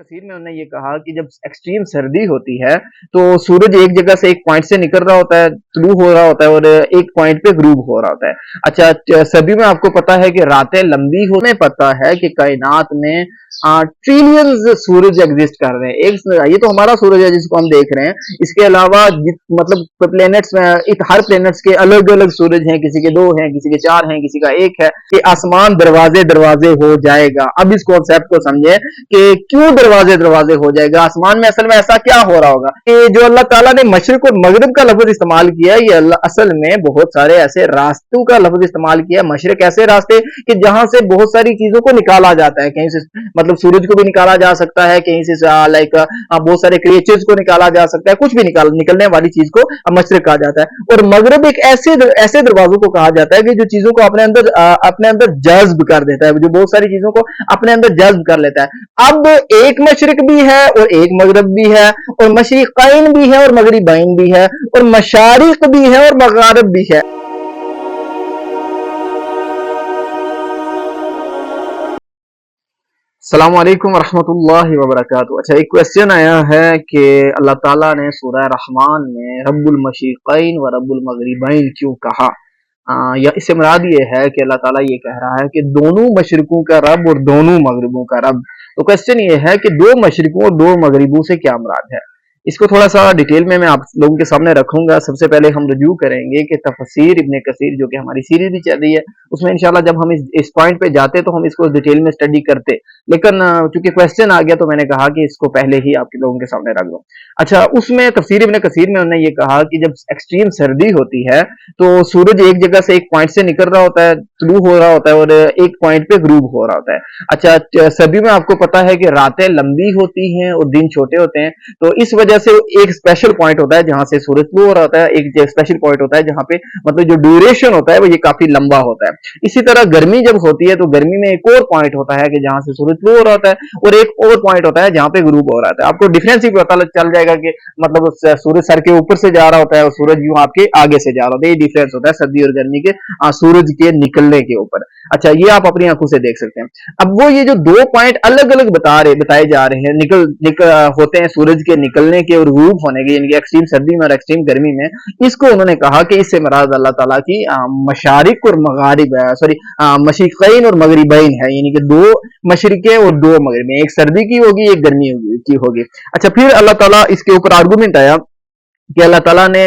कसीर में उन्होंने ये कहा कि जब एक्सट्रीम सर्दी होती है तो सूरज एक जगह से एक पॉइंट से निकल रहा होता है, तुलू हो रहा होता है और एक पॉइंट पे ग्रूब हो रहा होता है। अच्छा, सर्दी में आपको पता है कि रातें लंबी होने, पता है कि कायनात में ट्रिलियंस सूरज एग्जिस्ट कर रहे हैं। एक ये तो हमारा सूरज है जिसको हम देख रहे हैं, इसके अलावा मतलब प्लेनेट्स में हर प्लेनेट्स के अलग अलग सूरज हैं, किसी के 2 हैं, किसी के 4 हैं, किसी का 1 है। कि आसमान दरवाजे दरवाजे हो जाएगा। अब इस कॉन्सेप्ट को समझे कि क्यों दरवाजे दरवाजे हो जाएगा, आसमान में असल में ऐसा क्या हो रहा होगा कि जो अल्लाह ताला ने मशरिक और मगरिब का लफ्ज इस्तेमाल किया है, ये अल्लाह असल में बहुत सारे ऐसे रास्तों का लफ्ज इस्तेमाल किया है। मशरिक ऐसे रास्ते कि जहां से बहुत सारी चीजों को निकाला जाता है, कहीं से मतलब सूरज को भी निकाला जा सकता है, कहीं से लाइक बहुत सारे क्रिएचर्स को निकाला जा सकता है, कुछ भी निकलने वाली चीज को मशरिक कहा जाता है। और मगरिब एक ऐसे दरवाजों को कहा जाता है कि जो चीजों को अपने अंदर जज्ब कर देता है, जो बहुत सारी चीजों को अपने अंदर जज्ब कर लेता है। अब एक मशरिक भी है और एक मगरिब भी है, और मशरिकैन भी है और मगरिबैन भी है, और मशारिक भी है और मगारिब भी है। अस्सलाम वालेकुम रहमतुल्लाहि व बरकातुहू। अच्छा, एक क्वेश्चन आया है कि अल्लाह ताला ने सूरह रहमान में रब्बुल मशरिकैन व रब्बुल मगरिबैन क्यों कहा। या इससे मुराद ये है कि अल्लाह ताला ये कह रहा है कि दोनों मशरिकों का रब और दोनों मगरिबों का रब। तो क्वेश्चन ये है कि 2 मशरिकों और 2 मगरिबों से क्या मुराद है। इसको थोड़ा सा डिटेल में मैं आप लोगों के सामने रखूंगा। सबसे पहले हम रजू करेंगे कि तफसीर इब्ने कसीर, जो कि हमारी सीरीज भी चल रही है, उसमें इंशाल्लाह जब हम इस पॉइंट पे जाते तो हम इसको डिटेल में स्टडी करते, लेकिन चूंकि क्वेश्चन आ गया तो मैंने कहा कि इसको पहले ही आपके लोगों के सामने रख दूं। अच्छा, उसमें तफसीर इब्ने कसीर में उन्होंने ये कहा कि जब एक्सट्रीम सर्दी होती है तो सूरज एक जगह से एक पॉइंट से निकल रहा होता है, तुलू हो रहा होता है और एक पॉइंट पे ग्रूब हो रहा होता है। अच्छा, सर्दी में आपको पता है कि रातें लंबी होती हैं और दिन छोटे होते हैं, तो इस वजह से एक स्पेशल पॉइंट होता है जहां से सूरज शुरू हो रहा होता है, एक स्पेशल पॉइंट होता है जहां पे मतलब जो ड्यूरेशन होता है वो ये काफी लंबा होता है। इसी तरह गर्मी जब होती है तो गर्मी में एक और पॉइंट होता है कि जहां से सूरज शुरू हो रहा होता है, और एक और पॉइंट होता है जहां पे ग्रूब हो रहा होता है। आपको डिफरेंस ही पता चल जाएगा कि मतलब सूरज सर के ऊपर से जा रहा होता है और सूरज यूं आपके आगे से जा रहा होता है। ये डिफरेंस होता है सर्दी और गर्मी के सूरज के निकलने के ऊपर। अच्छा, ये आप अपनी आंखों से देख सकते हैं। अब वो ये जो 2 पॉइंट अलग अलग बताए जा रहे हैं, निकल होते हैं सूरज के निकलने के और ग्रूब होने के, यानी एक्सट्रीम सर्दी में और एक्सट्रीम गर्मी में, इसको उन्होंने कहा कि इससे मुराद अल्लाह ताला की मशारिक और मगारिब सॉरी मशरिकैन और मगरिबैन है, यानी कि 2 मशरिकें और 2 मगरिबें, एक सर्दी की होगी एक गर्मी की होगी। अच्छा, फिर अल्लाह ताला इसके ऊपर आर्गुमेंट आया कि अल्लाह ताला ने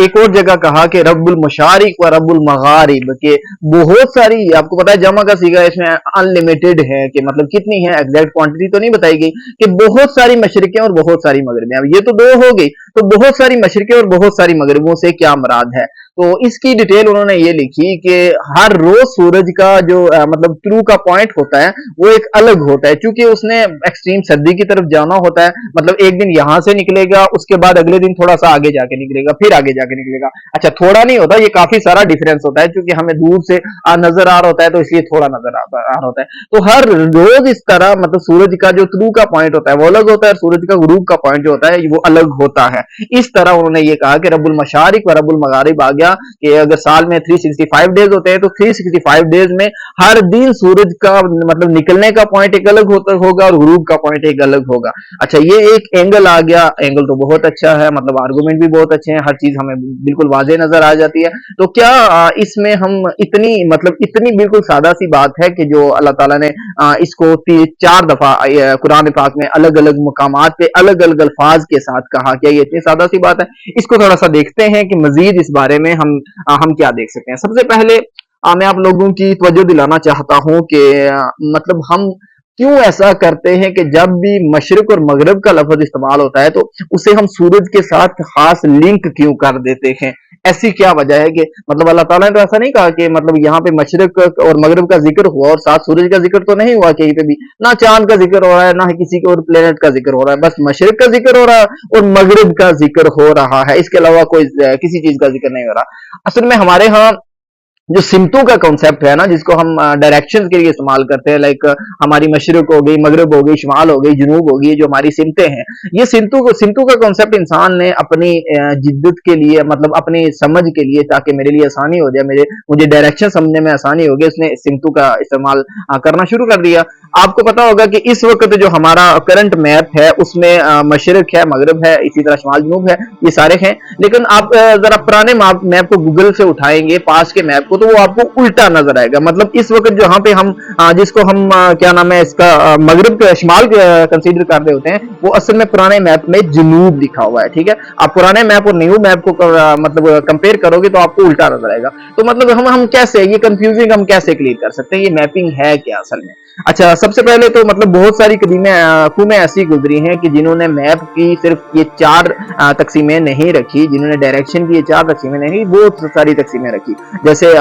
एक और जगह कहा कि रब्बुल मशारिक व रब्बुल मगारिब के बहुत सारी, आपको पता है जमा का सीगा इसमें अनलिमिटेड है कि मतलब कितनी है, एग्जैक्ट क्वांटिटी तो नहीं बताई गई कि बहुत सारी मशरिकें और बहुत सारी मगरिबें। अब ये तो 2 हो गई, तो बहुत सारी मशरिकें और बहुत सारी मगरिबों से क्या मुराद है। तो इसकी डिटेल उन्होंने ये लिखी कि हर रोज सूरज का जो मतलब ट्रू का पॉइंट होता है वो एक अलग होता है, क्योंकि उसने एक्सट्रीम सर्दी की तरफ जाना होता है। मतलब एक दिन यहां से निकलेगा, उसके बाद अगले दिन थोड़ा सा आगे जाके निकलेगा, फिर आगे जाके निकलेगा। अच्छा, थोड़ा नहीं होता, ये काफी सारा डिफरेंस होता है, क्योंकि हमें दूर से नजर आ रहा होता है तो इसलिए थोड़ा नजर आ रहा होता है। तो हर रोज इस तरह मतलब सूरज का जो ट्रू का पॉइंट होता है वो अलग होता है, सूरज का ग्रूब का पॉइंट जो होता है वो अलग होता है। इस तरह उन्होंने ये कहा कि रब्बुल मशारिक व रब्बुल मगारिब आ गया कि अगर साल में 365 डेज होते हैं तो 365 डेज में हर दिन सूरज का मतलब निकलने का पॉइंट एक अलग होगा और ग्रूब का पॉइंट एक अलग होगा। अच्छा, ये एक एंगल आ गया, एंगल तो बहुत अच्छा है, मतलब आर्गुमेंट भी बहुत अच्छे हैं, हर चीज हमें बिल्कुल वाजे नजर आ जाती है। तो क्या इसमें हम इतनी बिल्कुल सादा सी बात है कि जो अल्लाह ताला ने इसको 4 दफा कुरान पाक में अलग अलग मुकामात पे अलग अलग अल्फाज के साथ कहा, क्या ये इतनी सादा सी बात है। इसको थोड़ा सा देखते हैं कि मजीद इस बारे में हम क्या देख सकते हैं। सबसे पहले मैं आप लोगों की तवज्जो दिलाना चाहता हूं कि मतलब हम क्यों ऐसा करते हैं कि जब भी मशरिक और मगरिब का लफ्ज इस्तेमाल होता है तो उसे हम सूरज के साथ खास लिंक क्यों कर देते हैं। ऐसी क्या वजह है कि मतलब अल्लाह ताला ने तो ऐसा नहीं कहा कि मतलब यहाँ पे मशरिक और मगरिब का जिक्र हुआ और साथ सूरज का जिक्र तो नहीं हुआ कहीं पे भी, ना चांद का जिक्र हो रहा है ना किसी के और प्लेनेट का जिक्र हो रहा है, बस मशरिक का जिक्र हो रहा है और मगरिब का जिक्र हो रहा है। इसके अलावा कोई किसी चीज का जिक्र नहीं हो रहा। असल में हमारे यहाँ जो सिमतों का कॉन्सेप्ट है ना, जिसको हम डायरेक्शन के लिए इस्तेमाल करते हैं, लाइक हमारी मशरिक हो गई, मगरब हो गई, शुमाल हो गई, जुनूब हो गई, जो हमारी सिमतें हैं, ये सिमतों का कॉन्सेप्ट इंसान ने अपनी जिद्दत के लिए, मतलब अपनी समझ के लिए, ताकि मेरे लिए आसानी हो जाए, मुझे डायरेक्शन समझने में आसानी हो गई, उसने सिमतों का इस्तेमाल करना शुरू कर दिया। आपको पता होगा कि इस वक्त जो हमारा करंट मैप है उसमें मशरिक है, मगरब है, इसी तरह शुमाल जुनूब है, ये सारे हैं। लेकिन आप जरा पुराने मैप को गूगल से उठाएंगे, पास के मैप को, तो वो आपको उल्टा नजर आएगा। मतलब इस वक्त जहां पे हम जिसको हम क्या नाम है इसका, मगरब शुमाल कंसीडर कर रहे होते हैं, वो असल में पुराने मैप में जुनूब लिखा हुआ है। ठीक है, आप पुराने मैप और न्यू मैप को मतलब कंपेयर करोगे तो आपको उल्टा नजर आएगा। तो मतलब हम कैसे ये कंफ्यूजिंग हम कैसे क्लियर कर सकते हैं, ये मैपिंग है क्या असल में? अच्छा, सबसे पहले तो मतलब बहुत सारी कौमें ऐसी गुजरी हैं कि जिन्होंने मैप की सिर्फ ये 4 तकसीमें नहीं रखी, जिन्होंने डायरेक्शन की ये 4 तकसीमें नहीं, बहुत सारी तकसीमें रखी। जैसे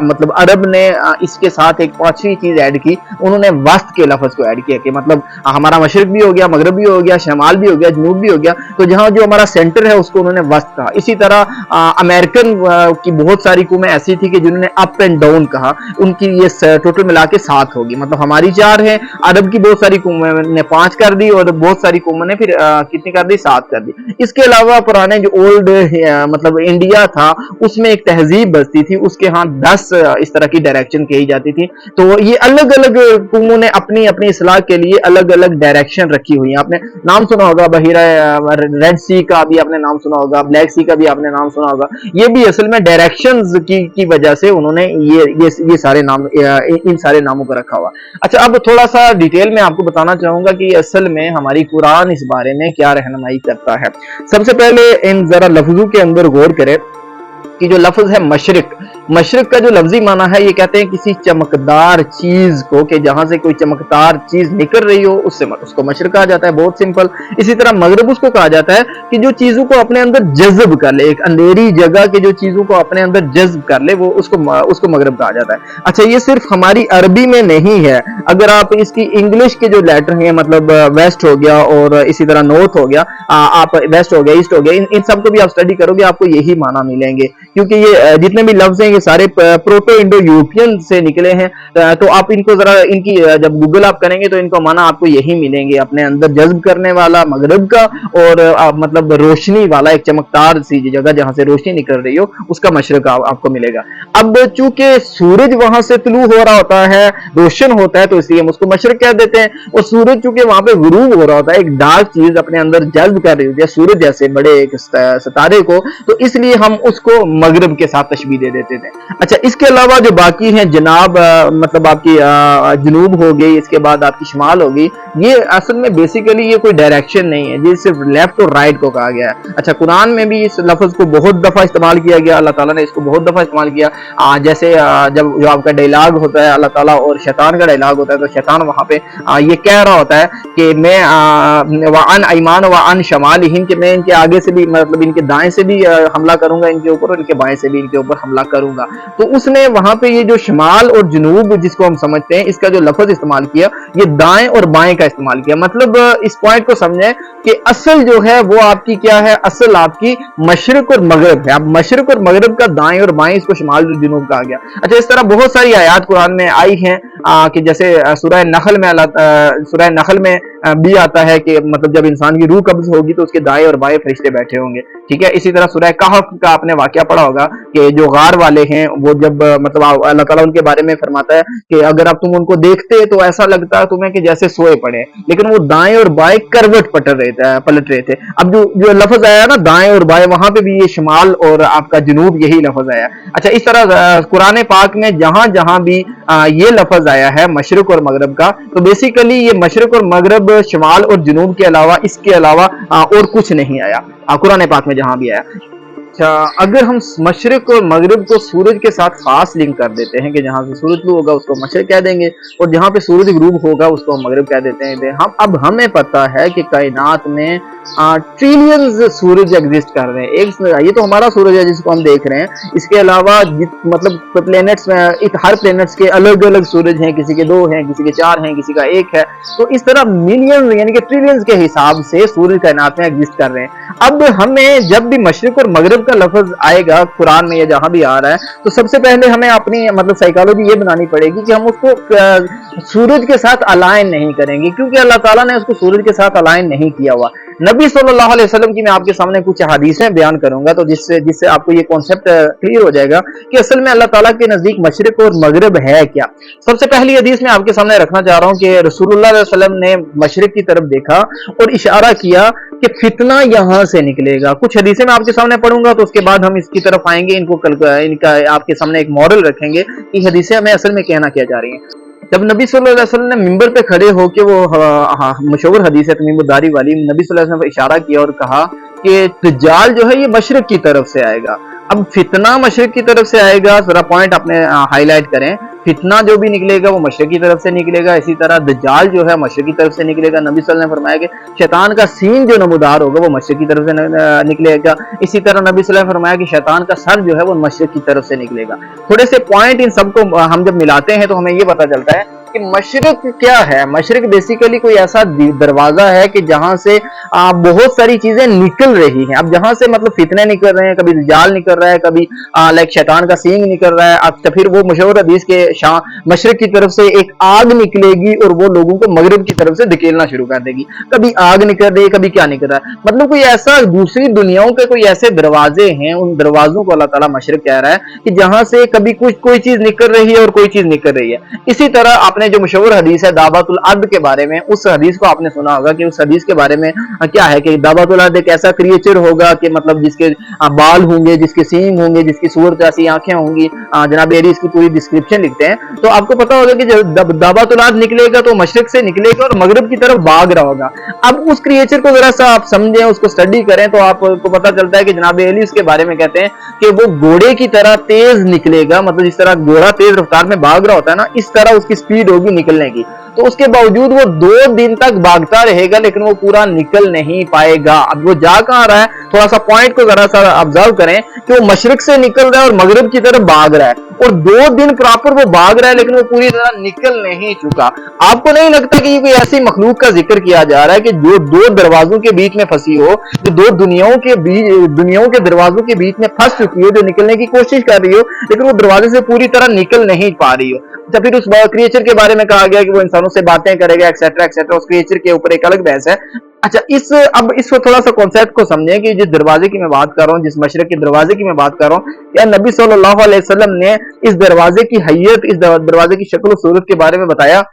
मतलब अरब ने इसके साथ एक 5वीं चीज ऐड की, उन्होंने वस्त के लफ्ज को ऐड किया कि मतलब हमारा मशरिक भी हो गया, मगरब भी हो गया, शमाल भी हो गया, जनूब भी हो गया, तो जहां जो हमारा सेंटर है उसको उन्होंने वस्त कहा। इसी तरह अमेरिकन की बहुत सारी कौमें ऐसी थी कि जिन्होंने अप एंड डाउन कहा, उनकी ये टोटल मिला के 7 होगी। मतलब हमारी 4 है, अरब की बहुत सारी कौमों ने 5 कर दी, और बहुत सारी कौमों ने फिर कितनी कर दी, 7 कर दी। इसके अलावा पुराने जो ओल्ड मतलब इंडिया था, उसमें एक तहजीब बसती थी, उसके यहाँ 10 इस तरह की डायरेक्शन कही जाती थी। तो ये अलग अलग कौमों ने अपनी अपनी इस्लाह के लिए अलग अलग डायरेक्शन रखी हुई है। आपने नाम सुना होगा बहिरा रेड सी का भी आपने नाम सुना होगा, ब्लैक सी का भी आपने नाम सुना होगा। ये भी असल में डायरेक्शंस की वजह से उन्होंने ये सारे नाम इन सारे नामों को रखा हुआ। अच्छा, अब थोड़ा सा डिटेल में आपको बताना चाहूंगा कि असल में हमारी कुरान इस बारे में क्या रहनुमाई करता है। सबसे पहले इन जरा लफ्जों के अंदर गौर करें कि जो लफ्ज है मशरिक, मशरिक का जो लफ्जी माना है, ये कहते हैं किसी चमकदार चीज को, कि जहां से कोई चमकदार चीज निकल रही हो उसको मशरिक कहा जाता है, बहुत सिंपल। इसी तरह मगरब उसको कहा जाता है कि जो चीजों को अपने अंदर जज्ब कर ले, एक अंधेरी जगह के जो चीजों को अपने अंदर जज्ब कर ले, वो उसको मगरब कहा जाता है। अच्छा, ये सिर्फ हमारी अरबी में नहीं है, अगर आप इसकी इंग्लिश के जो लेटर हैं, मतलब वेस्ट हो गया और इसी तरह नॉर्थ हो गया, आप वेस्ट हो गया, ईस्ट हो गया, इन सब को भी आप स्टडी करोगे, आपको यही माना मिलेंगे, क्योंकि ये जितने भी लफ्ज हैं ये सारे प्रोटो इंडो यूरोपियन से निकले हैं। तो आप इनको जरा इनकी जब गूगल आप करेंगे तो इनको माना आपको यही मिलेंगे, अपने अंदर जज्ब करने वाला मगरब का, और मतलब रोशनी वाला, एक चमकदार सी जगह जहां से रोशनी निकल रही हो, उसका मशरक आपको मिलेगा। अब चूंकि सूरज वहां से तुलू हो रहा होता है, रोशन होता है, तो इसलिए हम उसको मशरक कह देते हैं। और सूरज चूंकि वहां पे गुरूब हो रहा होता है, एक डार्क चीज अपने अंदर जज्ब कर रही होती है, सूरज जैसे बड़े एक सितारे को, तो इसलिए हम उसको मगरब के साथ तशबीह दे देते थे। अच्छा, इसके अलावा जो बाकी हैं जनाब, मतलब आपकी जनूब हो गई, इसके बाद आपकी शुमाल हो गई, ये असल में बेसिकली ये कोई डायरेक्शन नहीं है, ये सिर्फ लेफ्ट और राइट को कहा गया है। अच्छा, कुरान में भी इस लफ्ज को बहुत दफा इस्तेमाल किया गया, अल्लाह ताला ने इसको बहुत दफा इस्तेमाल किया। जैसे जब जो आपका डायलॉग होता है अल्लाह ताला और शैतान का डायलॉग होता है, तो शैतान वहां पे ये कह रहा होता है कि मैं वान ईमान वान शमालिहिम, कि मैं इनके आगे से भी, मतलब इनके दाएं से भी हमला करूंगा इनके ऊपर, और इनके बाएं से भी इनके ऊपर हमला करूंगा। तो उसने वहां पे ये जो शमाल और जनूब जिसको हम समझते हैं, इसका जो लफ्ज इस्तेमाल किया, ये दाएं और बाएं का इस्तेमाल किया। मतलब इस पॉइंट को समझें कि असल जो है वो आपकी क्या है, असल आपकी मशरिक और मगरब है। अब मशरिक और मगरब का दाएं और बाएं, इसको शमाल और जनूब कहा गया। अच्छा, इस तरह बहुत सारी आयात कुरान में आई हैं कि जैसे सूरह नहल में भी आता है कि मतलब जब इंसान की रूह कब्ज होगी तो उसके दाएं और बाएं फरिश्ते बैठे होंगे। ठीक है, इसी तरह सूरह कहफ का आपने वाकया पढ़ा होगा कि जो गार वाले हैं, वो जब मतलब अल्लाह ताला उनके बारे में फरमाता है कि अगर आप तुम उनको देखते तो ऐसा लगता है तुम्हें कि जैसे सोए पड़े, लेकिन वो दाएं और बाएं करवट पलट रहे थे। अब जो लफ्ज आया ना दाएं और बाएं, वहां पे भी ये शमाल और आपका जनूब यही लफ्ज आया। अच्छा, इस तरह कुरान पाक में जहां जहां भी ये लफ्ज आया है मशरिक और मगरब का, तो बेसिकली ये मशरिक और मगरब, शमाल और जनूब के अलावा, इसके अलावा और कुछ नहीं आया कुरान पाक में जहां भी आया। अच्छा, अगर हम मशरिक और मगरिब को सूरज के साथ खास लिंक कर देते हैं कि जहां से सूरज गुरूब होगा उसको मशरिक कह देंगे, और जहां पे सूरज गुरूब होगा उसको हम मगरिब कह देते हैं। हम अब हमें पता है कि कायनात में ट्रिलियंस सूरज एग्जिस्ट कर रहे हैं। एक ये तो हमारा सूरज है जिसको हम देख रहे हैं, इसके अलावा मतलब प्लेनेट्स में हर प्लेनेट्स के अलग अलग सूरज हैं, किसी के 2 हैं, किसी के 4 हैं, किसी का 1 है। तो इस तरह मिलियंस यानी कि ट्रिलियंस के हिसाब से सूरज कायनात में एग्जिस्ट कर रहे हैं। اب हमें जब भी मशरिक और मगरिब का लफ्ज आएगा कुरान में या जहां भी आ रहा है, तो सबसे पहले हमें अपनी मतलब साइकोलॉजी ये बनानी पड़ेगी कि हम उसको सूरज के साथ अलाइन नहीं करेंगे, क्योंकि अल्लाह ताला ने उसको सूरज के साथ अलाइन नहीं किया हुआ। नबी सल्लल्लाहु अलैहि वसल्लम की मैं आपके सामने कुछ हदीसें बयान करूंगा, तो जिससे आपको ये कॉन्सेप्ट क्लियर हो जाएगा कि असल में अल्लाह ताला के नजदीक मशरिक और मगरिब है क्या। सबसे पहली हदीस में आपके सामने रखना चाह रहा हूं कि रसूलुल्लाह सल्लल्लाहु अलैहि वसल्लम ने मशरिक की तरफ देखा और इशारा किया कि फितना यहां से निकलेगा। कुछ हदीसें मैं आपके सामने पढ़ूंगा, तो उसके बाद हम इसकी तरफ आएंगे, इनका आपके सामने एक मॉडल रखेंगे कि हदीसें हमें असल में कहना क्या जा रही हैं। जब नबी सल्लल्लाहु अलैहि वसल्लम ने मिंबर पे खड़े होके वो मशहूर हदीस है तमीमुद्दारी वाली, नबी सल्लल्लाहु अलैहि वसल्लम ने इशारा किया और कहा कि दज्जाल जो है ये मशरिक की तरफ से आएगा। अब फितना मशरिक की तरफ से आएगा, जरा पॉइंट अपने हाईलाइट करें। फितना जो भी निकलेगा वो मशरिक की तरफ से निकलेगा, इसी तरह दज्जाल जो है मशरिक की तरफ से निकलेगा। नबी सल्लल्लाहु अलैहि वसल्लम ने फरमाया कि शैतान का सीन जो नमूदार होगा वो मशरिक की तरफ से निकलेगा। इसी तरह नबी सल्लल्लाहु अलैहि वसल्लम ने फरमाया कि शैतान का सर जो है वो मशरिक की तरफ से निकलेगा। थोड़े से पॉइंट इन सबको हम जब मिलाते हैं तो हमें ये पता चलता है कि मशरिक क्या है। मशरिक बेसिकली कोई ऐसा दरवाजा है कि जहां से बहुत सारी चीजें निकल रही हैं। अब जहां से मतलब फितने निकल रहे हैं, कभी दज्जाल निकल रहा है, कभी लाइक शैतान का सींग निकल रहा है। अब तो फिर वो मशहूर हदीस के मशरिक की तरफ से एक आग निकलेगी और वो लोगों को मगरिब की तरफ से धकेलना शुरू कर देगी। कभी आग निकल रही है, कभी क्या निकल रहा है। मतलब कोई ऐसा दूसरी दुनियाओं के कोई ऐसे दरवाजे हैं, उन दरवाजों को अल्लाह ताला मशरिक कह रहा है कि जहां से कभी कुछ कोई चीज निकल रही है और कोई चीज निकल रही है। इसी तरह आपने जो मशहूर हदीस है दावतुल अद के बारे में, उस हदीस को आपने सुना होगा कि उस हदीस के बारे में क्या है कि दावतुल अद एक ऐसा क्रिएचर होगा कि मतलब जिसके बाल होंगे, जिसके सींग होंगे, जिसकी सूरत जैसी आंखें होंगी। जनाब एरी इसकी पूरी डिस्क्रिप्शन लिखते हैं, तो आपको पता होगा कि जब दावतुल अद निकलेगा तो मशरिक से निकलेगा और मगरिब की तरफ भाग रहा होगा। अब उस क्रिएचर को जरा सा आप समझें, उसको स्टडी करें, तो आपको पता चलता है कि जनाब एली उसके बारे में कहते हैं कि वो घोड़े की तरह तेज निकलेगा। मतलब जिस तरह घोड़ा तेज रफ्तार में भाग रहा होता है ना, इस तरह उसकी स्पीड होगी निकलने की। तो उसके बावजूद वो 2 दिन तक भागता रहेगा, लेकिन वो पूरा निकल नहीं पाएगा। अब वो जा कहां रहा है, थोड़ा सा पॉइंट को जरा सा ऑब्जर्व करें कि वो मशरिक से निकल रहा है और मगरिब की तरफ भाग रहा है, और 2 दिन प्रॉपर वो भाग रहा है, लेकिन वो पूरी तरह निकल नहीं चुका। आपको नहीं लगता कि ये कोई ऐसी मखलूक का जिक्र किया जा रहा है कि जो 2 दरवाजों के बीच में फंसी हो, जो 2 दुनियाओं के दरवाजों के बीच में फंस चुकी हो, जो निकलने की कोशिश कर रही हो, लेकिन वो दरवाजे से पूरी तरह निकल नहीं पा रही हो। तो फिर उस क्रिएचर के बारे में कहा गया कि वो इंसानों से बातें करेगा, एक्सेट्रा एक्सेट्रा। उस क्रिएचर के ऊपर एक अलग बहस है। अच्छा, अब इसको थोड़ा सा कॉन्सेप्ट को समझें कि जिस दरवाजे की मैं बात कर रहा हूँ, जिस मशरिक के दरवाजे की मैं बात कर रहा हूँ, या नबी सल्लल्लाहु अलैहि वसल्लम ने इस दरवाजे की हैयत, इस दरवाजे की शक्ल और सूरत के बारे में बताया।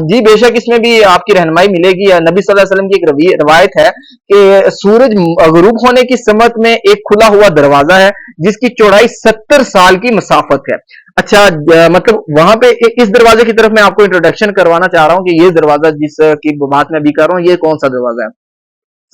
जी बेशक इसमें भी आपकी रहनुमाई मिलेगी। नबी सल्लल्लाहु अलैहि वसल्लम की एक रवायत है कि सूरज गुरूब होने की समत में एक खुला हुआ दरवाजा है जिसकी चौड़ाई 70 साल की मसाफत है। अच्छा, मतलब वहां पे इस दरवाजे की तरफ मैं आपको इंट्रोडक्शन करवाना चाह रहा हूं कि ये दरवाजा जिसकी बात मैं अभी कर रहा हूं, ये कौन सा दरवाजा है।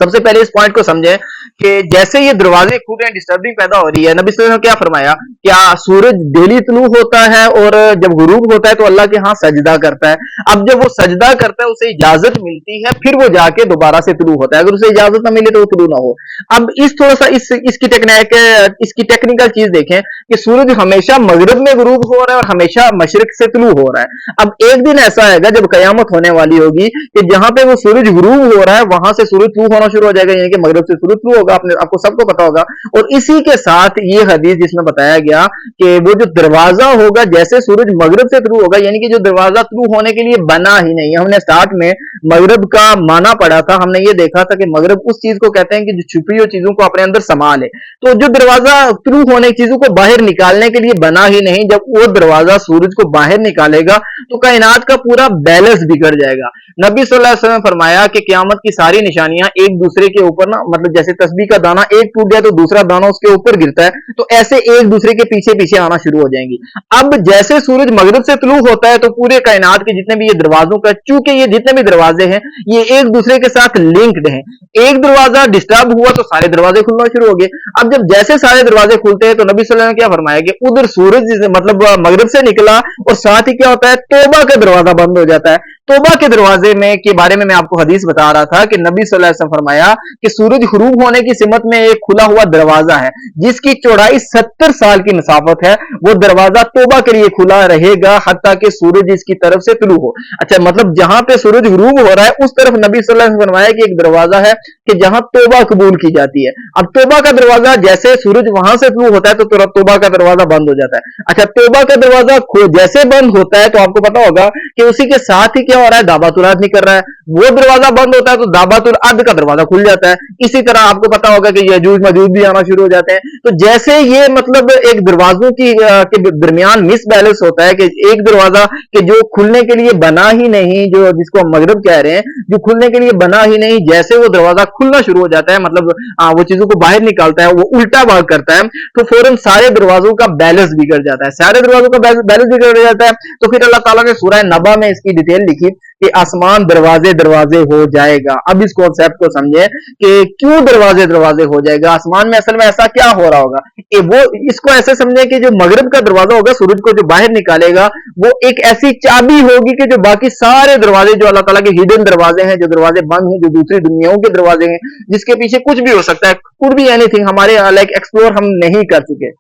सबसे पहले इस पॉइंट को समझें कि जैसे ये दरवाजे खुल रहे हैं, डिस्टर्बिंग पैदा हो रही है। नबी सल्लल्लाहु अलैहि वसल्लम ने क्या फरमाया, क्या सूरज डेली तुलू होता है और जब गुरूब होता है तो अल्लाह के यहाँ सजदा करता है। अब जब वो सजदा करता है, उसे इजाजत मिलती है, फिर वो जाके दोबारा से तुलू होता है। अगर उसे इजाजत ना मिले तो वो तुलू ना हो। अब थोड़ा सा इसकी टेक्निकल चीज देखें कि सूरज हमेशा मगरिब में गुरूब हो रहा है और हमेशा मशरिक से तुलू हो रहा है। अब एक दिन ऐसा आएगा जब कयामत होने वाली होगी कि जहां पे वो सूरज गुरूब हो रहा है वहां से सूरज तुलू होना शुरू हो जाएगा, यानी कि मगरिब से सूरज तुलू होगा। आपको सबको पता होगा। और इसी के साथ ये हदीस जिसमें बताया गया कि वो जो दरवाजा होगा, जैसे सूरज मगरिब से तुलू होगा, यानी कि जो दरवाजा तुलू होने के लिए बना ही नहीं। हमने स्टार्ट में मगरिब का माना पढ़ा था, हमने ये देखा था कि मगरिब उस चीज को कहते हैं कि जो छुपी हुई चीजों को अपने अंदर समा ले। तो जो दरवाजा तुलू होने की चीजों को बाहर निकालने के लिए बना ही नहीं, जब वो दरवाजा सूरज को बाहर निकालेगा तो कायनात का पूरा बैलेंस बिगड़ जाएगा। नबी सल्लल्लाहु अलैहि वसल्लम ने फरमाया कि क़यामत की सारी निशानियां एक दूसरे के ऊपर ना, मतलब जैसे तस्बीह का दाना एक टूट गया तो दूसरा दाना उसके ऊपर गिरता है, तो ऐसे एक दूसरे के पीछे पीछे आना शुरू हो जाएंगी। अब जैसे सूरज मगरिब से तुलू होता है तो पूरे कायनात के जितने भी ये दरवाजों का, चूंकि ये जितने भी दरवाजे हैं ये एक दूसरे के साथ लिंक्ड हैं, एक दरवाजा डिस्टर्ब हुआ तो सारे दरवाजे खुलना शुरू हो गए। अब जब जैसे सारे दरवाजे खुलते हैं तो नबी सल्लल्लाहु अलैहि वसल्लम ने क्या फरमाया कि उधर सूरज मतलब मगरिब से निकला और साथ ही क्या होता है, तौबा का दरवाजा बंद हो जाता है। तौबा के दरवाजे में के बारे में मैं आपको हदीस बता रहा था कि नबी सल्लल्लाहु अलैहि वसल्लम फरमाया कि सूरज गुरूब होने की सिमत में एक खुला हुआ दरवाजा है जिसकी चौड़ाई 70 साल की मसाफत है। वो दरवाजा तौबा के लिए खुला रहेगा हत्ता कि सूरज इसकी तरफ से तुलू हो। अच्छा, मतलब जहां पे सूरज गुरूब हो रहा है उस तरफ नबी सल्लल्लाहु अलैहि वसल्लम ने फरमाया कि एक दरवाजा है कि जहां तौबा कबूल की जाती है। अब तौबा का दरवाजा जैसे सूरज वहां से तुलू होता है तो तुरंत तौबा का दरवाजा बंद हो जाता है। अच्छा, तौबा का दरवाजा जैसे बंद होता है तो आपको पता होगा कि उसी के साथ ही क्या हो रहा है, दाबातुल अर्द निकल रहा है। वो दरवाजा बंद होता है तो दाबातुल अर्द का दरवाजा खुल जाता है। इसी तरह आपको पता होगा कि यजूज मजूज भी आना शुरू हो जाते हैं। तो जैसे ये मतलब एक दरवाजों की के दरमियान मिस बैलेंस होता है कि एक दरवाजा कि जो खुलने के लिए बना ही नहीं, जो जिसको हम मगरब कह रहे हैं, जो खुलने के लिए बना ही नहीं, जैसे वो दरवाजा खुलना शुरू हो जाता है, मतलब वो चीजों को बाहर निकालता है, वो उल्टा भाग करता है, तो फौरन सारे दरवाजों का बैलेंस बिगड़ जाता है। सारे दरवाजों का बैलेंस बिगड़ जाता है तो फिर अल्लाह ताला ने सूरह नबा में इसकी डिटेल लिखी कि आसमान दरवाजे दरवाजे हो जाएगा। अब इस कॉन्सेप्ट को समझे कि क्यों दरवाजे दरवाजे हो जाएगा, आसमान में असल में ऐसा क्या हो रहा होगा। वो इसको ऐसे समझे कि जो मगरिब का दरवाजा होगा, सूरज को जो बाहर निकालेगा, वो एक ऐसी चाबी होगी कि जो बाकी सारे दरवाजे जो अल्लाह ताला के हिडन दरवाजे हैं, जो दरवाजे बंद हैं, जो दूसरी दुनियाओं के दरवाजे हैं, जिसके पीछे कुछ भी हो सकता है, कुड भी एनीथिंग, हमारे लाइक एक्सप्लोर हम नहीं कर चुके।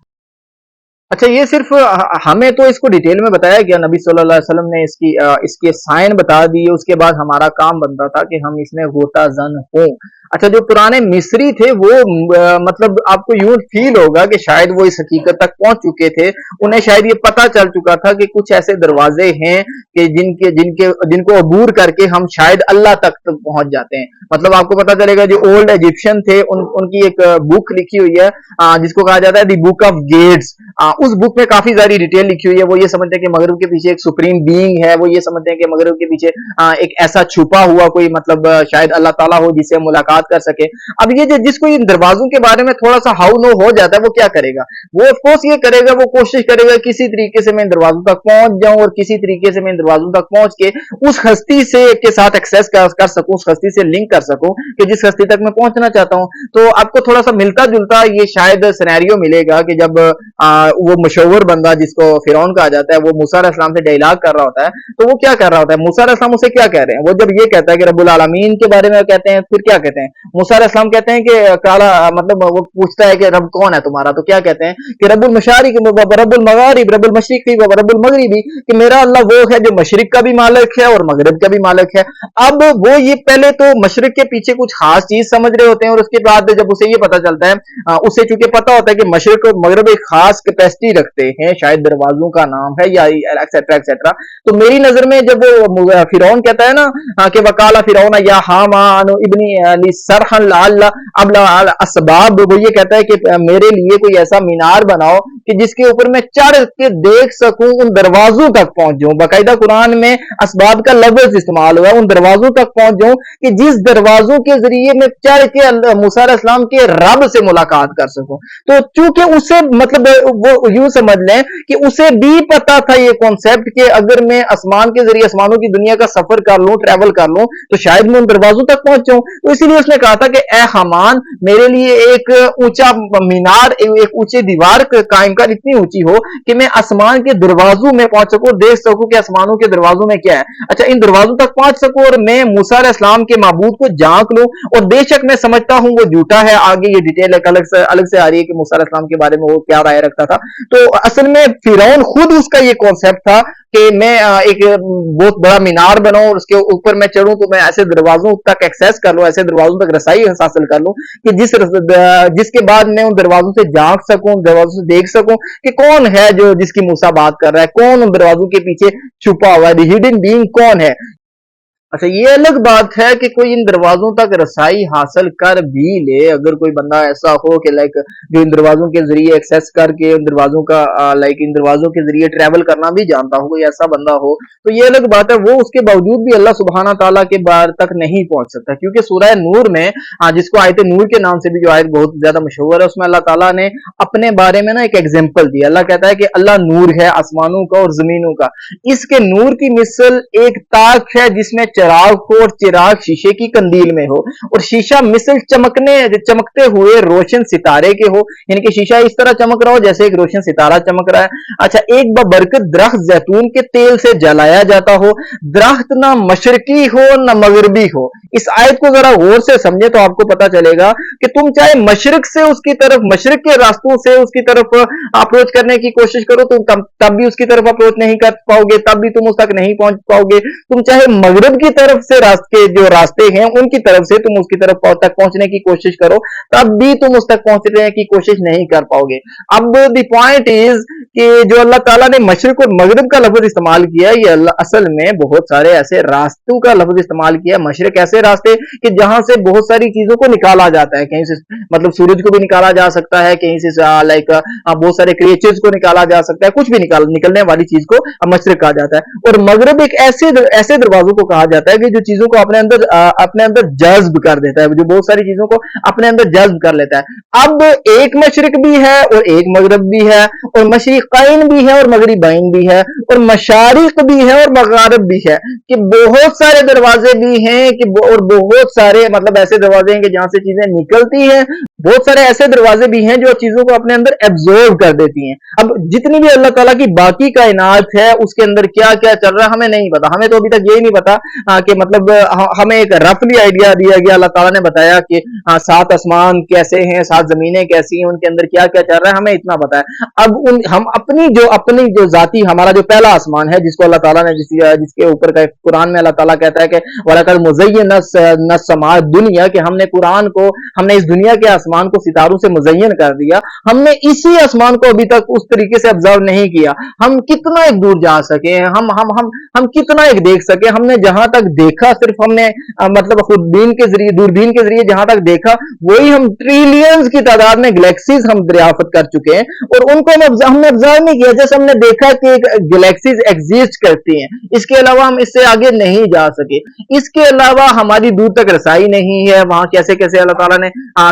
अच्छा, ये सिर्फ हमें तो इसको डिटेल में बताया गया, नबी सल्लल्लाहु अलैहि वसल्लम ने इसके साइन बता दिए, उसके बाद हमारा काम बनता था कि हम इसमें गोता जन हों। अच्छा, जो पुराने मिस्री थे वो मतलब आपको यूं फील होगा कि शायद वो इस हकीकत तक पहुंच चुके थे, उन्हें शायद ये पता चल चुका था कि कुछ ऐसे दरवाजे हैं कि जिनको अबूर करके हम शायद अल्लाह तक पहुंच जाते हैं। मतलब आपको पता चलेगा जो ओल्ड इजिप्शियन थे उनकी एक बुक लिखी हुई है जिसको कहा जाता है द बुक ऑफ गेट्स। उस बुक में काफी सारी डिटेल लिखी हुई है। वो ये समझते हैं कि मगरिब के पीछे एक सुप्रीम बीइंग है, वो ये समझते हैं कि मगरिब के पीछे एक ऐसा छुपा हुआ कोई मतलब शायद अल्लाह ताला हो जिससे मुलाकात कर सके। अब ये जिसको इन दरवाजों के बारे में थोड़ा सा हाउ नो हो जाता है, वो क्या करेगा, वो ऑफ कोर्स ये करेगा, वो कोशिश करेगा किसी तरीके से मैं इन दरवाजों तक पहुंच जाऊं और किसी तरीके से मैं इन दरवाजों तक पहुंच के उस हस्ती से के साथ एक्सेस कर सकूं, उस हस्ती से लिंक कर सकूं कि जिस हस्ती तक मैं पहुंचना चाहता हूं। तो आपको थोड़ा सा मिलता जुलता ये शायद सिनेरियो मिलेगा कि जब वो मशहूर बंदा जिसको फिरौन कहा जाता है वो मूसा अलैहिस्सलाम से डायलॉग कर रहा होता है, तो वो क्या कर रहा होता है, मूसा अलैहिस्सलाम उसे क्या कह रहे हैं, वो जब ये कहता है कि रब्बुल आलमीन के बारे में कहते हैं, फिर क्या कहते हैं, मूसा अलैहिस्सलाम कहते हैं कि काला मतलब वो पूछता है कि रब कौन है तुम्हारा, तो क्या कहते हैं कि रब्बुल मशारिक रब्बुल मगारिब रब्बुल मशरिकी व रब्बुल मगरिबी, कि मेरा अल्लाह वो है जो मशरिक का भी मालिक है और मगरिब का भी मालिक है। अब वो ये पहले तो मशरिक के पीछे कुछ खास चीज समझ रहे होते हैं और उसके बाद जब उसे ये पता चलता है, उसे चूंकि पता होता है कि मशरिक और मगरिब एक खास कैपेसिटी रखते हैं, शायद दरवाजों का नाम है या एक्सेट्रा एक्सेट्रा। तो मेरी नजर में जब वो फिरौन कहता है ना कि वकाला फिरौन या हामान इब्नी सरहन लाल अब असबाब, वो ये कहता है कि मेरे लिए कोई ऐसा मीनार बनाओ कि जिसके ऊपर मैं चढ़ के देख सकूं, उन दरवाजों तक पहुंच जाऊं। बाकायदा कुरान में असबाब का लफ्ज इस्तेमाल हुआ है, उन दरवाजों तक पहुंच जाऊं कि जिस दरवाजों के जरिए मैं चढ़ के मूसा अलैहिस्सलाम के रब से मुलाकात कर सकूं। तो चूंकि उसे मतलब वो यूं समझ लें कि उसे भी पता था ये कॉन्सेप्ट कि अगर मैं आसमान के जरिए आसमानों की दुनिया का सफर कर लूं, ट्रैवल कर लूं, तो शायद मैं उन दरवाजों तक पहुंच जाऊं। तो इसीलिए उसने कहा था कि ए हमान, मेरे लिए एक ऊंचा मीनार, एक ऊंची दीवार कायम कर, इतनी ऊंची हो कि मैं आसमान के दरवाजों में पहुंच सकूं, देख सकूं कि आसमानों के दरवाजों में क्या है। अच्छा, इन दरवाजों तक पहुंच सकूं और मैं मूसा अलैहिस्सलाम के माबूद को झांक लूं, और बेशक मैं समझता हूं वो झूठा है। आगे ये डिटेल एक अलग से आ रही है कि मूसा अलैहिस्सलाम के बारे में वो क्या राय रखता था। तो असल में फिरौन खुद उसका ये कॉन्सेप्ट था कि मैं एक बहुत बड़ा मीनार बनाऊं और उसके ऊपर मैं चढ़ूं तो मैं ऐसे दरवाजों तक एक्सेस कर लूं, ऐसे दरवाजों तक रसाई हासिल कर लूं कि जिसके बाद मैं उन दरवाजों से झांक सकूं, दरवाजों से देख सकूं कि कौन है जो जिसकी मूसा बात कर रहा है, कौन उन दरवाजों के पीछे छुपा हुआ है, हिडन बीइंग कौन है। अच्छा, ये अलग बात है कि कोई इन दरवाजों तक रसाई हासिल कर भी ले, अगर कोई बंदा ऐसा हो कि लाइक जो इन दरवाजों के जरिए एक्सेस करके इन दरवाजों का लाइक इन दरवाजों के जरिए ट्रैवल करना भी जानता हो, कोई ऐसा बंदा हो, तो ये अलग बात है। वो उसके बावजूद भी अल्लाह सुब्हाना ताला के बार तक नहीं पहुंच सकता, क्योंकि सूरह नूर में जिसको आयत नूर के नाम से भी जो आयत बहुत ज्यादा मशहूर है, उसमें अल्लाह ताला ने अपने बारे में ना एक एग्जाम्पल दिया। अल्लाह कहता है कि अल्लाह नूर है आसमानों का और जमीनों का, इसके नूर की मिसल एक ताक है जिसमें चिराग को और चिराग शीशे की कंदील में हो और शीशा मिसल चमकते हुए रोशन सितारे के हो, यानी कि शीशा इस तरह चमक रहा हो जैसे एक रोशन सितारा चमक रहा है। अच्छा, एक बबरकत दरख्त जैतून के तेल से जलाया जाता हो, दरख्त ना मशरकी हो ना मगरबी हो। इस आयत को जरा गौर से समझे तो आपको पता चलेगा कि तुम चाहे मशरक से उसकी तरफ, मशरक के रास्तों से उसकी तरफ अप्रोच करने की कोशिश करो तो तब भी उसकी तरफ अप्रोच नहीं कर पाओगे, तब भी तुम उस तक नहीं पहुंच पाओगे। तुम चाहे मगरब की तरफ से जो रास्ते हैं उनकी तरफ से तुम उसकी तरफ तक पहुंचने की कोशिश करो, तब भी तुम उस तक पहुंचने की कोशिश नहीं कर पाओगे। अब द पॉइंट इज कि जो अल्लाह ताला ने मशरिक और मगरिब का लफ्ज इस्तेमाल किया, ये असल में बहुत सारे ऐसे रास्तों का लफ्ज इस्तेमाल किया। मशरिक ऐसे रास्ते कि जहां से बहुत सारी चीजों को निकाला जाता है, कहीं से मतलब सूरज को भी निकाला जा सकता है, कहीं से लाइक बहुत सारे क्रिएचर्स को निकाला जा सकता है, कुछ भी निकलने वाली चीज को मशरिक कहा जाता है। और मगरिब एक ऐसे दरवाजों को कहा जाता है कि जो चीजों को अपने अंदर जज्ब कर देता है, जो बहुत सारी चीजों को अपने अंदर जज्ब कर लेता है। अब एक मशरिक भी है और एक मगरिब भी है, और मशरिकैन भी है और मगरिबैन भी है, और मशारिक भी है और मगारिब भी है, कि बहुत सारे दरवाजे भी हैं कि और बहुत सारे मतलब ऐसे दरवाजे हैं कि जहां से चीजें निकलती हैं, बहुत सारे ऐसे दरवाजे भी हैं जो चीजों को अपने अंदर एब्जॉर्ब कर देती हैं। अब जितनी भी अल्लाह ताला की बाकी कायनात है उसके अंदर क्या क्या चल रहा है हमें नहीं पता। हमें तो अभी तक यही नहीं पता कि मतलब हमें एक रफली आइडिया दिया गया, अल्लाह ताला ने बताया कि 7 आसमान कैसे हैं, 7 जमीनें कैसी हैं, उनके अंदर क्या क्या चल रहा है, हमें इतना पता है। अब हम अपनी जो जाती हमारा जो पहला आसमान है जिसको अल्लाह ताला ने जिसके ऊपर का कुरान में अल्लाह ताला कहता है कि वलकद मुज़य्यना समा दुनिया, कि हमने इस दुनिया के आसमान को सितारों से मुज़य्यन कर दिया। हमने इसी आसमान को अभी तक उस तरीके से ऑब्जर्व नहीं किया। हम कितना एक दूर जा सके, हम कितना एक देख सके, हमने जहां तक देखा सिर्फ हमने मतलब दूरबीन के जरिए जहां तक देखा वही हम ट्रिलियंस की तादाद में गैलेक्सीज हम दरियाफ्त कर चुके हैं, और उनको हमने ऑब्जर्व नहीं किया। जैसे हमने देखा कि गैलेक्सीज एग्जिस्ट करती हैं, इसके अलावा हम इससे आगे नहीं जा सके। इसके अलावा हमारी दूर तक रसाई नहीं है, वहां कैसे कैसे अल्लाह ताला ने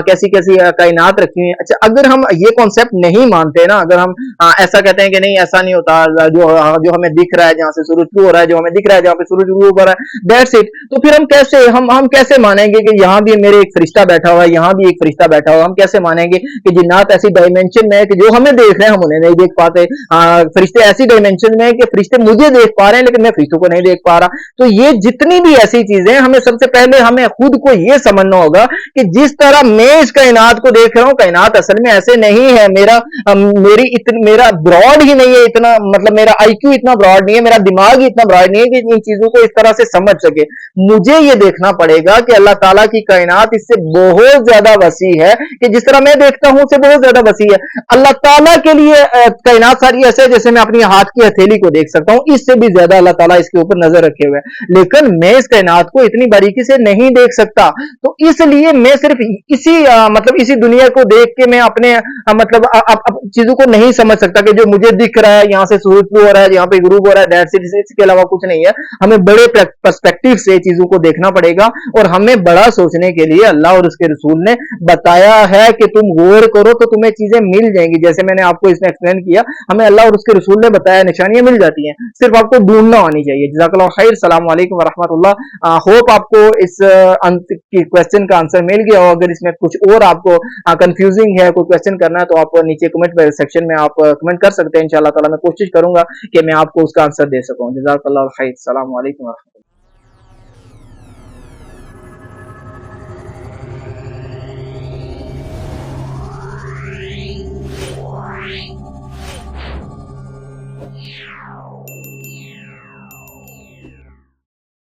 कैसी कैसी कायनात रखी है। अच्छा, अगर हम ये कॉन्सेप्ट नहीं मानते ना, अगर हम ऐसा कहते हैं कि नहीं ऐसा नहीं होता, जो हमें दिख रहा है जहां से सूरज शुरू हो रहा है, जो हमें दिख रहा है जहां पे सूरज शुरू हो रहा है, दैट्स इट, तो फिर हम कैसे मानेंगे कि यहाँ भी मेरे एक फरिश्ता बैठा हुआ है, यहाँ भी एक फरिश्ता बैठा हुआ है? हम कैसे मानेंगे कि जिन्नात ऐसी डायमेंशन में है कि जो हमें देख रहे हैं हम उन्हें नहीं देख पाते, फरिश्ते ऐसी डायमेंशन में है कि फरिश्ते मुझे देख पा रहे हैं लेकिन मैं फरिश्तों को नहीं देख पा रहा। तो ये जितनी भी ऐसी चीजें, हमें सबसे पहले हमें खुद को ये समझना होगा कि जिस तरह मैं इस कायनात को देख रहा हूं, कायनात असल में ऐसे नहीं है। मेरा ब्रॉड ही नहीं है इतना, मतलब मेरा आईक्यू इतना ब्रॉड नहीं है, मेरा दिमाग ही इतना ब्रॉड नहीं है कि इन चीजों को इस तरह से समझ सके। मुझे ये देखना पड़ेगा कि अल्लाह ताला की कायनात इससे बहुत ज्यादा वसी है, कि जिस तरह मैं देखता हूं उससे बहुत ज्यादा वसी है। अल्लाह ताला के लिए कायनात सारी ऐसे है जैसे मैं अपनी हाथ की हथेली को देख सकता हूं, इससे भी ज्यादा अल्लाह ताला इसके ऊपर नजर रखे हुए है, लेकिन मैं इस कायनात को इतनी बारीकी से नहीं देख सकता। तो इसलिए मैं सिर्फ इसी दुनिया को देख के मैं अपने चीजों को नहीं समझ सकता कि जो मुझे दिख रहा है, यहाँ से सूरज शुरू हो रहा है, यहाँ पे ग्रुप हो रहा है, दैट्स इट, इसके अलावा कुछ नहीं है। हमें बड़े पर्सपेक्टिव से चीजों को देखना पड़ेगा, और हमें बड़ा सोचने के लिए अल्लाह और उसके रसूल ने बताया है कि तुम गौर करो तो तुम्हें चीजें मिल जाएंगी। जैसे मैंने आपको इसमें एक्सप्लेन किया, हमें अल्लाह और उसके रसूल ने बताया, निशानियां मिल जाती हैं, सिर्फ आपको ढूंढना आनी चाहिए। जज़ाकल्लाहु खैर। अस्सलामु अलैकुम व रहमतुल्लाह। होप आपको इस क्वेश्चन का आंसर मिल गया हो। अगर इसमें कुछ और आपको कंफ्यूजिंग है, कोई क्वेश्चन करना है, तो आप नीचे कमेंट सेक्शन में आप कमेंट कर सकते हैं। इंशाअल्लाह ताला मैं कोशिश करूंगा कि मैं आपको उसका आंसर दे सकूं। जज़ाकल्लाहु खैर। अस्सलामु अलैकुम व रहमतुल्लाह। Yeah.